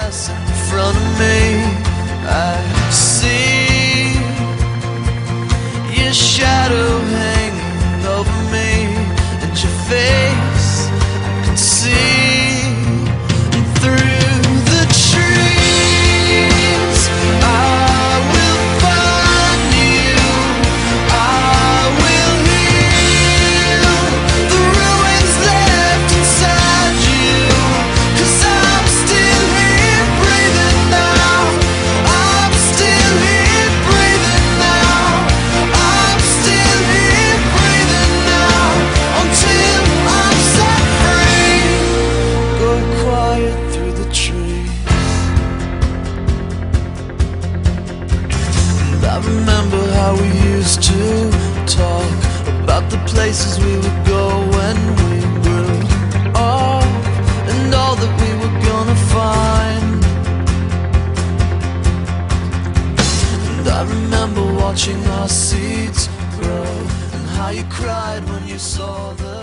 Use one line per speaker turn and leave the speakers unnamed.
glass in front of me, I see your shadow hanging over me, and your face I can see through the trees. I will find you, I will heal the ruins left inside you, 'cause I'm still here breathing now. I'm still here breathing now. I'm still here breathing now, until I'm set free. Go quiet through the trees. And I remember how we used to talk about the places we would go when we grew up, and all that we were gonna find. And I remember watching our seeds grow, and how you cried when you saw the